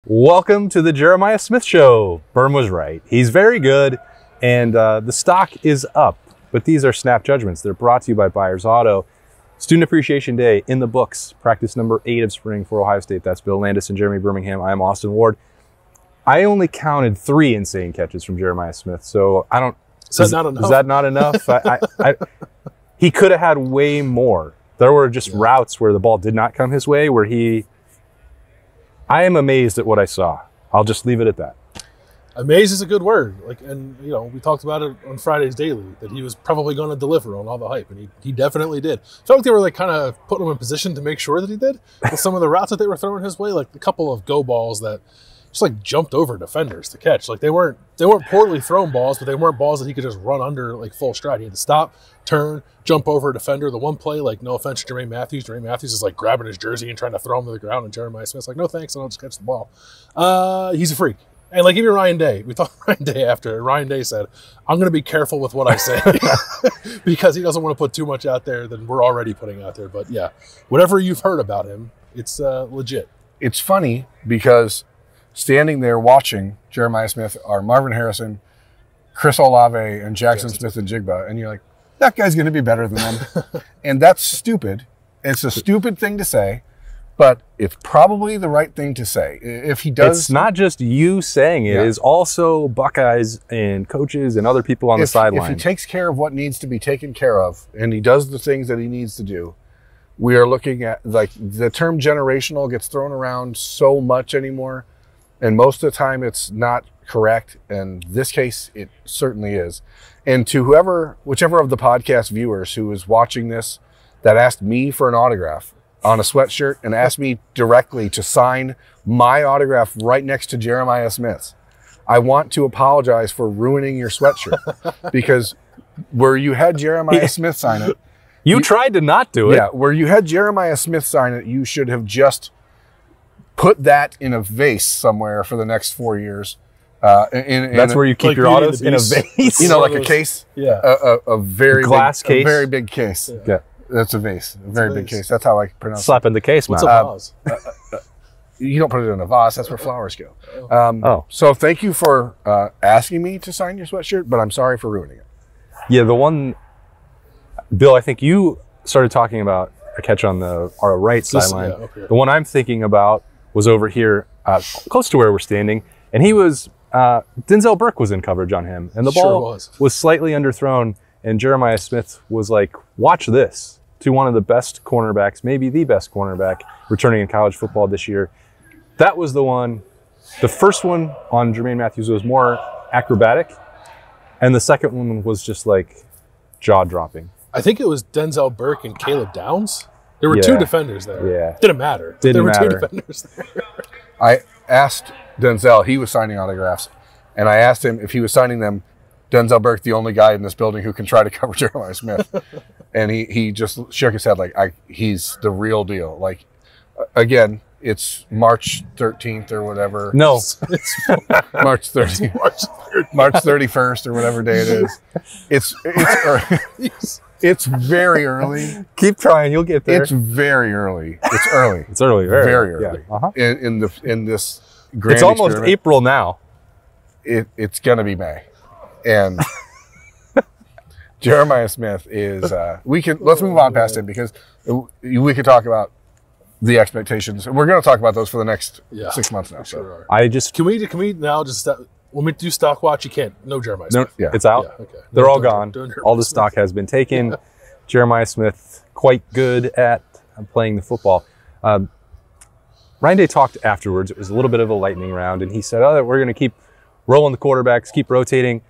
Welcome to the Jeremiah Smith Show. Berm was right. He's very good, and the stock is up. But these are Snap Judgements. They're brought to you by Buyers Auto. Student Appreciation Day in the books. Practice number 8 of spring for Ohio State. That's Bill Landis and Jeremy Birmingham. I'm Austin Ward. I only counted 3 insane catches from Jeremiah Smith, so I don't... Is that not enough? He could have had way more. There were just routes where the ball did not come his way, where I am amazed at what I saw. I'll just leave it at that. Amazed is a good word. We talked about it on Friday's Daily, that he was probably going to deliver on all the hype, and he definitely did. I felt like they were kind of putting him in position to make sure that he did with some of the routes that they were throwing his way, like a couple of go balls that just jumped over defenders to catch. They weren't poorly thrown balls, but they weren't balls that he could just run under full stride. He had to stop, turn, jump over a defender. The one play, no offense to Jermaine Matthews is grabbing his jersey and trying to throw him to the ground, and Jeremiah Smith's no thanks, and I'll just catch the ball. He's a freak. And even Ryan Day, we talked to Ryan Day after. Ryan Day said, I'm going to be careful with what I say because he doesn't want to put too much out there than we're already putting out there. But yeah, whatever you've heard about him, it's legit. It's funny because standing there watching Jeremiah Smith are Marvin Harrison, Chris Olave, and Jackson Smith and Jigba, and you're like, that guy's going to be better than them. And that's stupid. It's a stupid thing to say, but it's probably the right thing to say. If he does... It's not just you saying it. It's also Buckeyes and coaches and other people on the sideline. If he takes care of what needs to be taken care of, and he does the things that he needs to do, we are looking at, the term generational gets thrown around so much anymore, and most of the time it's not correct. In this case, it certainly is. And to whichever of the podcast viewers who is watching this that asked me for an autograph on a sweatshirt and asked me directly to sign my autograph right next to Jeremiah Smith's, I want to apologize for ruining your sweatshirt because where you had Jeremiah Smith sign it, you tried to not do it. Yeah, where you had Jeremiah Smith sign it, you should have just put that in a vase somewhere for the next 4 years. That's where you keep your autos, in a vase. Like a case. Yeah. A very glass case. A very big case. Yeah. That's a vase. A very big case. That's how I pronounce Slap in the case, What's man. a vase? You don't put it in a vase. That's where flowers go. So thank you for asking me to sign your sweatshirt, but I'm sorry for ruining it. Yeah, the one, Bill, I think you started talking about a catch on our right sideline. The one I'm thinking about was over here, close to where we're standing, and he was, Denzel Burke was in coverage on him, and the ball was slightly underthrown, and Jeremiah Smith was like, watch this, to one of the best cornerbacks, maybe the best cornerback returning in college football this year. That was the one. The first one on Jermaine Matthews was more acrobatic, and the second one was just jaw-dropping. I think it was Denzel Burke and Caleb Downs. There were 2 defenders there. Yeah. Didn't matter. There were 2 defenders there. I asked Denzel, he was signing autographs, and I asked him if he was signing them, Denzel Burke, the only guy in this building who can try to cover Jeremiah Smith. And he just shook his head he's the real deal. Again, it's March 13th or whatever. No. It's March 30th. March 31st or whatever day it is. It's very early. Keep trying, you'll get there. It's very early. It's early. It's early, very early. Yeah. Uh-huh. In this grand It's almost experiment. April now. It's gonna be May, and Jeremiah Smith is. Let's move on past him because we could talk about the expectations. We're going to talk about those for the next 6 months now. Sure So can we now just when we do stock watch? You can't. No Jeremiah Smith. It's out. Yeah, okay. They're all gone. All the stock has been taken. Jeremiah Smith, quite good at playing the football. Ryan Day talked afterwards. It was a little bit of a lightning round, and he said, we're going to keep rolling the quarterbacks, keep rotating.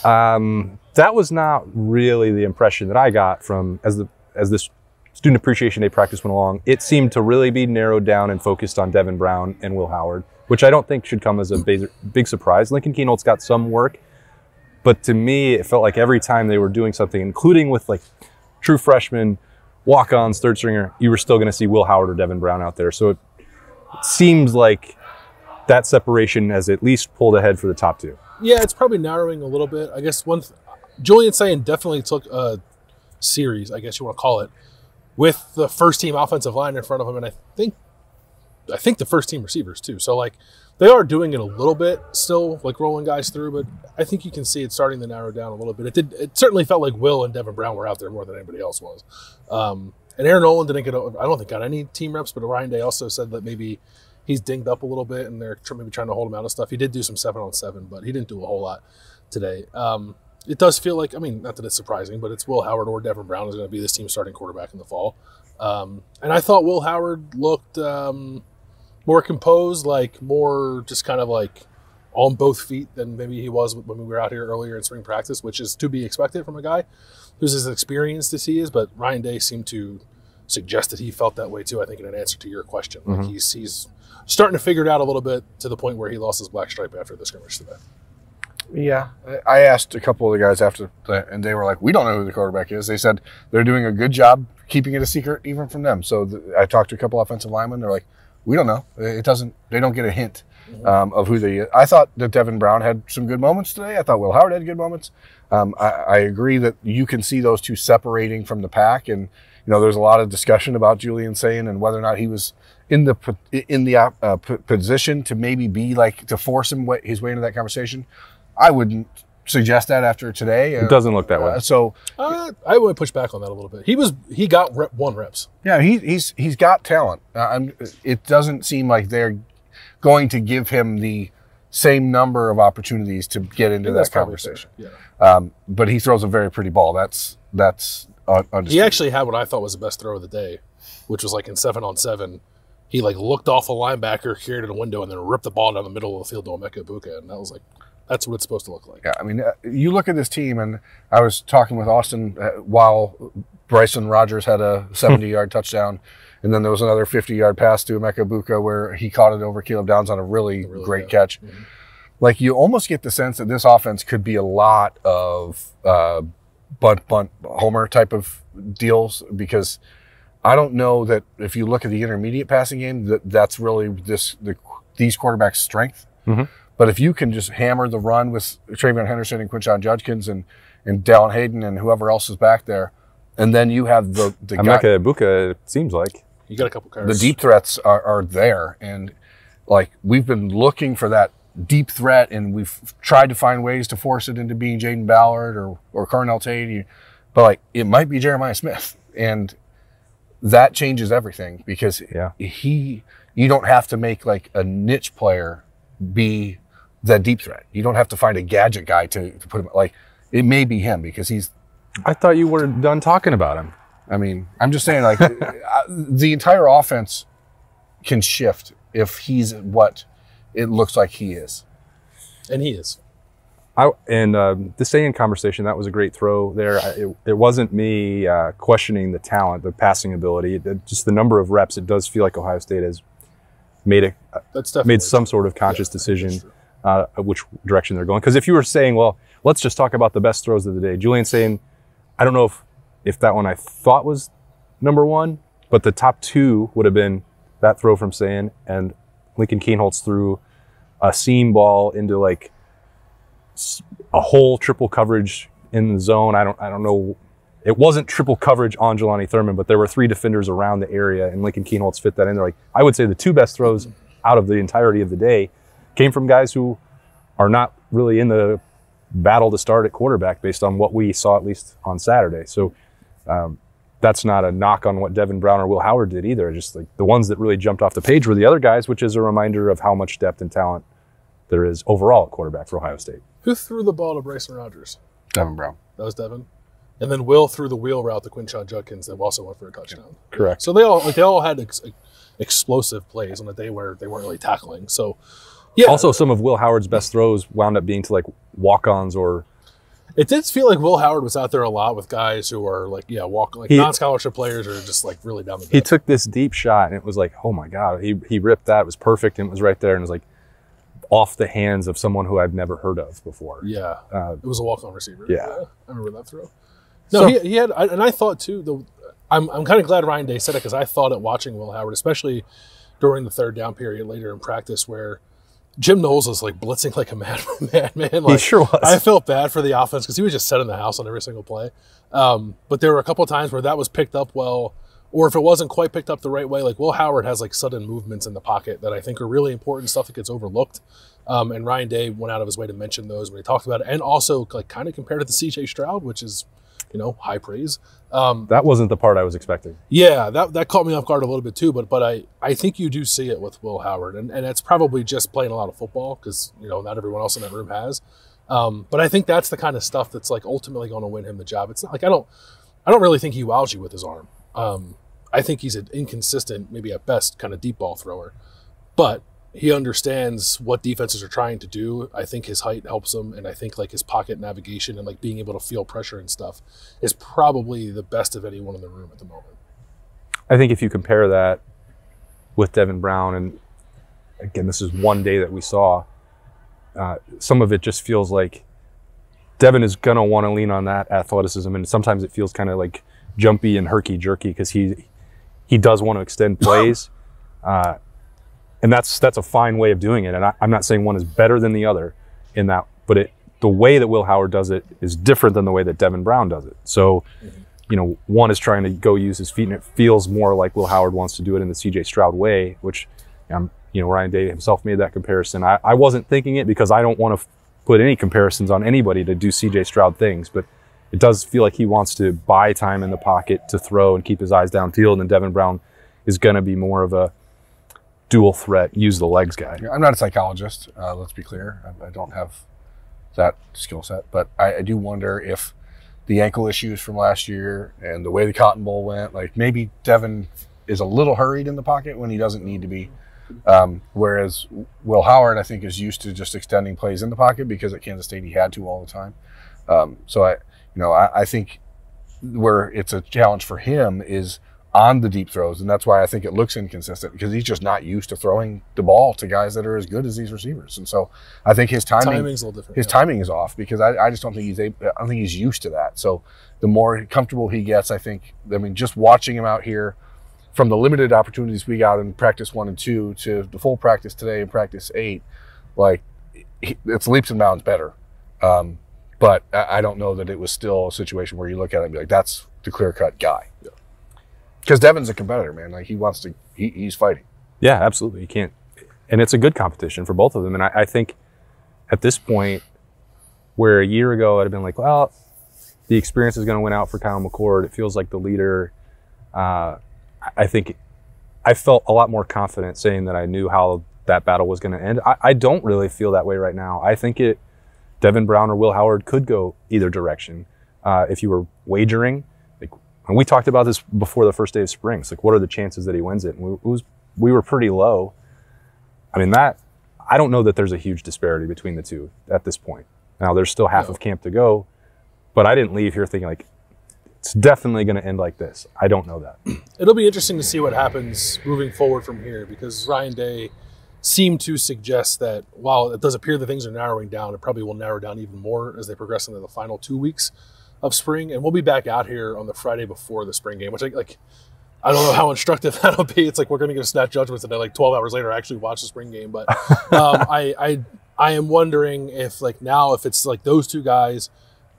That was not really the impression that I got from as this Student Appreciation Day practice went along. It seemed to really be narrowed down and focused on Devin Brown and Will Howard, which I don't think should come as a big surprise. Lincoln Keenholt's got some work, but to me, it felt like every time they were doing something, including with true freshmen, walk-ons, third stringer, you were still going to see Will Howard or Devin Brown out there. So it seems like that separation has at least pulled ahead for the top 2. Yeah, it's probably narrowing a little bit. I guess Julian Sayin definitely took a series, I guess you want to call it, with the first team offensive line in front of him, and I think I think, the first team receivers too. So like they are doing it a little bit still, like rolling guys through, but I think you can see it starting to narrow down a little bit. It certainly felt like Will and Devin Brown were out there more than anybody else was. And Aaron Nolan didn't get, I don't think, got any team reps, but Ryan Day also said that maybe he's dinged up a little bit and they're maybe trying to hold him out of stuff. He did do some 7-on-7, but he didn't do a whole lot today. It does feel like, I mean, not that it's surprising, but it's Will Howard or Devin Brown is going to be this team's starting quarterback in the fall. And I thought Will Howard looked more composed, like more just kind of like on both feet than maybe he was when we were out here earlier in spring practice, which is to be expected from a guy who's as experienced as he is. But Ryan Day seemed to suggest that he felt that way too, I think, in an answer to your question. Like he's starting to figure it out a little bit to the point where he lost his black stripe after the scrimmage today. Yeah. I asked a couple of the guys after that, and they were like, we don't know who the quarterback is. They said they're doing a good job keeping it a secret even from them. So I talked to a couple offensive linemen. They're like, we don't know. They don't get a hint of who they. I thought that Devin Brown had some good moments today. I thought Will Howard had good moments. I agree that you can see those two separating from the pack, and there's a lot of discussion about Julian Sayin and whether or not he was in the position to maybe be like to force his way into that conversation. I wouldn't suggest that after today. It doesn't look that way. So I would push back on that a little bit. He got one reps. Yeah, he's got talent. It doesn't seem like they're going to give him the same number of opportunities to get into that conversation. Yeah. But he throws a very pretty ball. That's undisputed. He actually had what I thought was the best throw of the day, which was like in 7-on-7. He like looked off a linebacker, carried it in a window, and then ripped the ball down the middle of the field to Emeka Egbuka, and that was like, that's what it's supposed to look like. Yeah, I mean, you look at this team, and I was talking with Austin while Bryson Rogers had a 70-yard touchdown, and then there was another 50-yard pass to Emeka Egbuka where he caught it over Caleb Downs on a really great catch. Mm-hmm. Like, you almost get the sense that this offense could be a lot of bunt, homer type of deals, because I don't know that if you look at the intermediate passing game, that's really these quarterbacks' strength. Mm-hmm. But if you can just hammer the run with Travion Henderson and Quinshon Judkins and Dallin Hayden and whoever else is back there, and then you have the Emeka Egbuka, it seems like. You got a couple cars. The deep threats are there, and like we've been looking for that deep threat, and we've tried to find ways to force it into being Jaden Ballard or Carnell Tate, but like it might be Jeremiah Smith, and that changes everything because you don't have to make like a niche player be the deep threat. You don't have to find a gadget guy to put him, like it may be him because he's. I thought you were done talking about him. I mean, I'm just saying like the entire offense can shift if he's what it looks like he is. And he is. The Sayin conversation, that was a great throw there. It wasn't me questioning the talent, the passing ability. Just the number of reps, it does feel like Ohio State has made some sort of conscious decision which direction they're going. Because if you were saying, well, let's just talk about the best throws of the day. Julian Sayin, I don't know if that one I thought was number one, but the top two would have been that throw from Sayin and Lincoln Kienholz threw a seam ball into like a whole triple coverage in the zone. I don't know. It wasn't triple coverage on Jelani Thurman, but there were three defenders around the area, and Lincoln Kienholz fit that in there. Like, I would say the two best throws out of the entirety of the day came from guys who are not really in the battle to start at quarterback based on what we saw, at least on Saturday. So that's not a knock on what Devin Brown or Will Howard did either. Just like the ones that really jumped off the page were the other guys, which is a reminder of how much depth and talent there is overall at quarterback for Ohio State. Who threw the ball to Bryson Rogers? Devin Brown. That was Devin. And then Will threw the wheel route to Quinshon Judkins that also went for a touchdown. Correct. So they all had explosive plays on a day where they weren't really tackling. So, yeah. Also, some of Will Howard's best throws wound up being to like walk-ons or. It did feel like Will Howard was out there a lot with guys who are non-scholarship players or just like really down the depth. He took this deep shot and it was like, oh my God, he ripped that. It was perfect and it was right there and it was like off the hands of someone who I've never heard of before. Yeah. It was a walk-on receiver. Yeah. I remember that throw. No, he had, and I thought too, I'm kind of glad Ryan Day said it because I thought it watching Will Howard, especially during the third down period later in practice where Jim Knowles was like blitzing like a madman. Like, he sure was. I felt bad for the offense because he was just setting the house on every single play. But there were a couple of times where that was picked up well or if it wasn't quite picked up the right way, like Will Howard has like sudden movements in the pocket that I think are really important, stuff that gets overlooked. And Ryan Day went out of his way to mention those when he talked about it, and also like kind of compared it to C.J. Stroud, which is, high praise. That wasn't the part I was expecting. Yeah, that caught me off guard a little bit too, but I think you do see it with Will Howard, and it's probably just playing a lot of football because, not everyone else in that room has. But I think that's the kind of stuff that's like ultimately going to win him the job. It's not like I don't really think he wows you with his arm. I think he's an inconsistent, maybe at best, kind of deep ball thrower. But he understands what defenses are trying to do. I think his height helps him, and I think like his pocket navigation and like being able to feel pressure and stuff is probably the best of anyone in the room at the moment. I think if you compare that with Devin Brown, and again, this is one day that we saw, some of it just feels like Devin is going to want to lean on that athleticism, and sometimes it feels kind of like jumpy and herky-jerky because he does want to extend plays. And that's a fine way of doing it. And I'm not saying one is better than the other in that, but the way that Will Howard does it is different than the way that Devin Brown does it. So, one is trying to go use his feet, and it feels more like Will Howard wants to do it in the C.J. Stroud way, which, Ryan Day himself made that comparison. I wasn't thinking it because I don't want to put any comparisons on anybody to do C.J. Stroud things, but it does feel like he wants to buy time in the pocket to throw and keep his eyes downfield, and Devin Brown is going to be more of a dual threat, use the legs guy. I'm not a psychologist, let's be clear. I don't have that skill set, but I do wonder if the ankle issues from last year and the way the Cotton Bowl went, like maybe Devin is a little hurried in the pocket when he doesn't need to be. Whereas Will Howard, I think, is used to just extending plays in the pocket because at Kansas State he had to all the time. So I think where it's a challenge for him is on the deep throws, and that's why I think it looks inconsistent because he's just not used to throwing the ball to guys that are as good as these receivers. And so I think his timing's a little different. His timing is off because I just don't think he's used to that. So the more comfortable he gets, just watching him out here from the limited opportunities we got in practice 1 and 2 to the full practice today in practice 8, it's leaps and bounds better. But I don't know that it was still a situation where you look at it and be like, that's the clear-cut guy. Yeah. Because Devin's a competitor, man. Like he's fighting. Yeah, absolutely. You can't, and it's a good competition for both of them. And I think at this point, where a year ago I'd have been like, well, the experience is going to win out for Kyle McCord. It feels like the leader. I think I felt a lot more confident saying that I knew how that battle was going to end. I don't really feel that way right now. I think Devin Brown or Will Howard could go either direction. If you were wagering. And we talked about this before the first day of spring. It's like, what are the chances that he wins it? And we were pretty low. I don't know that there's a huge disparity between the two at this point. Now, there's still half of camp to go, but I didn't leave here thinking like, it's definitely going to end like this. I don't know that. It'll be interesting to see what happens moving forward from here because Ryan Day seemed to suggest that while it does appear that things are narrowing down, it probably will narrow down even more as they progress into the final 2 weeks of spring, and we'll be back out here on the Friday before the spring game, which I don't know how instructive that'll be. It's like we're going to get a Snap Judgements today, like 12 hours later, I actually watch the spring game. But I am wondering if if it's like those two guys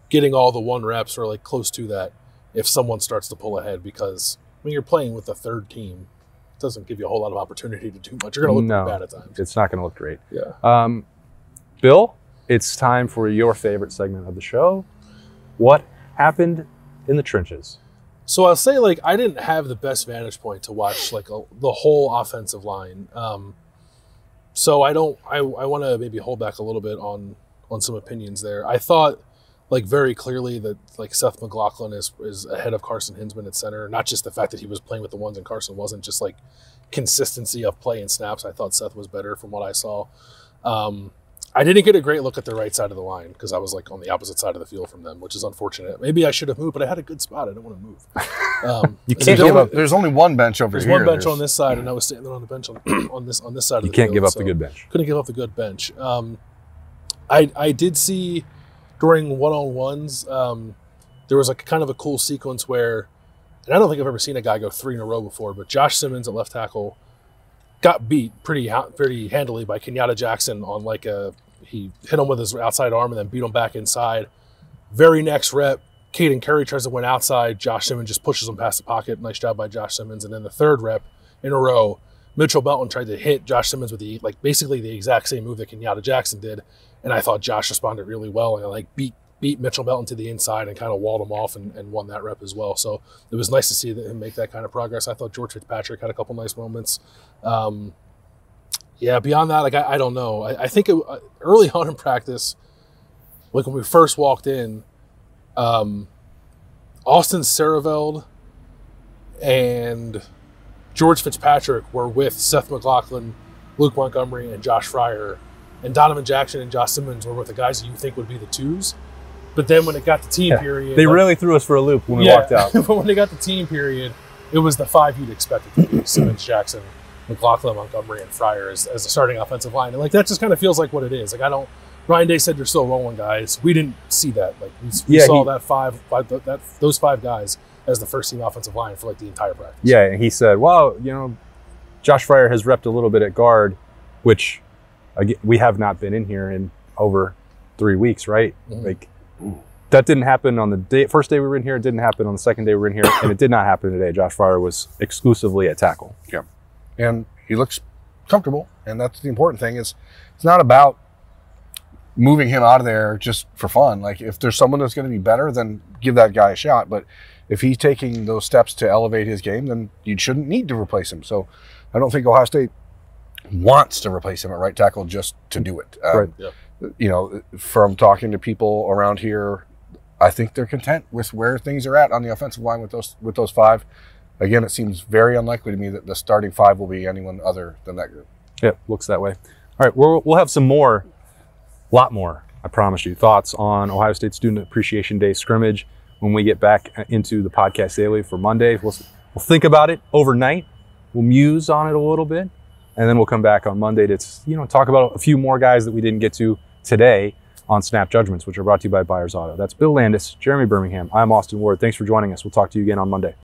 getting all the 1 reps or like close to that, if someone starts to pull ahead, because when you're playing with the third team, it doesn't give you a whole lot of opportunity to do much. You're going to look bad at times. It's not going to look great. Yeah. Bill, it's time for your favorite segment of the show. What happened in the trenches? So I'll say I didn't have the best vantage point to watch the whole offensive line. So I want to maybe hold back a little bit on some opinions there. I thought very clearly that Seth McLaughlin is ahead of Carson Hinsman at center. Not just the fact that he was playing with the ones and Carson wasn't, just consistency of play and snaps. I thought Seth was better from what I saw. I didn't get a great look at the right side of the line because I was on the opposite side of the field from them, which is unfortunate. Maybe I should have moved, but I had a good spot. I didn't want to move. You can't give up. There's only one bench over here. There's one bench on this side, and I was sitting there on the bench on this side of the field. You can't give up the good bench. Couldn't give up the good bench. I did see during one-on-ones, there was kind of a cool sequence where, and I don't think I've ever seen a guy go 3 in a row before, but Josh Simmons at left tackle got beat pretty handily by Kenyatta Jackson on he hit him with his outside arm and then beat him back inside. Very next rep, Caden Curry tries to win outside. Josh Simmons just pushes him past the pocket. Nice job by Josh Simmons. And then the third rep in a row, Mitchell Belton tried to hit Josh Simmons with basically the exact same move that Kenyatta Jackson did. And I thought Josh responded really well and beat Mitchell Belton to the inside and kind of walled him off and won that rep as well. So it was nice to see him make that kind of progress. I thought George Fitzpatrick had a couple nice moments. Beyond that, I don't know. I think early on in practice, when we first walked in, Austin Saraveld and George Fitzpatrick were with Seth McLaughlin, Luke Montgomery, and Josh Fryer. And Donovan Jackson and Josh Simmons were with the guys that you think would be the twos. But then when it got to team period... They really threw us for a loop when we walked out. But when they got to team period, it was the five you'd expect it to be. Simmons, Jackson, McLaughlin, Montgomery, and Fryer as the starting offensive line. And that just kind of feels like what it is. Ryan Day said you're still rolling guys. We didn't see that. We saw those five guys as the first team offensive line for the entire practice. Yeah, and he said, well, Josh Fryer has repped a little bit at guard, which we have not been in here in over 3 weeks, right? Mm-hmm. That didn't happen on the first day we were in here. It didn't happen on the second day we were in here, and it did not happen today. Josh Fryer was exclusively at tackle. Yeah, and he looks comfortable, and that's the important thing. It's not about moving him out of there just for fun. If there's someone that's going to be better, then give that guy a shot. But if he's taking those steps to elevate his game, then you shouldn't need to replace him. So I don't think Ohio State wants to replace him at right tackle just to do it. Right. Yeah. From talking to people around here, I think they're content with where things are at on the offensive line with those five. Again, it seems very unlikely to me that the starting five will be anyone other than that group. Yeah, looks that way. All right, we'll have some more, a lot more, I promise you, thoughts on Ohio State Student Appreciation Day scrimmage when we get back into the podcast daily for Monday. We'll think about it overnight. We'll muse on it a little bit, and then we'll come back on Monday to talk about a few more guys that we didn't get to today on Snap Judgements, which are brought to you by Buyers Auto. That's Bill Landis, Jeremy Birmingham. I'm Austin Ward. Thanks for joining us. We'll talk to you again on Monday.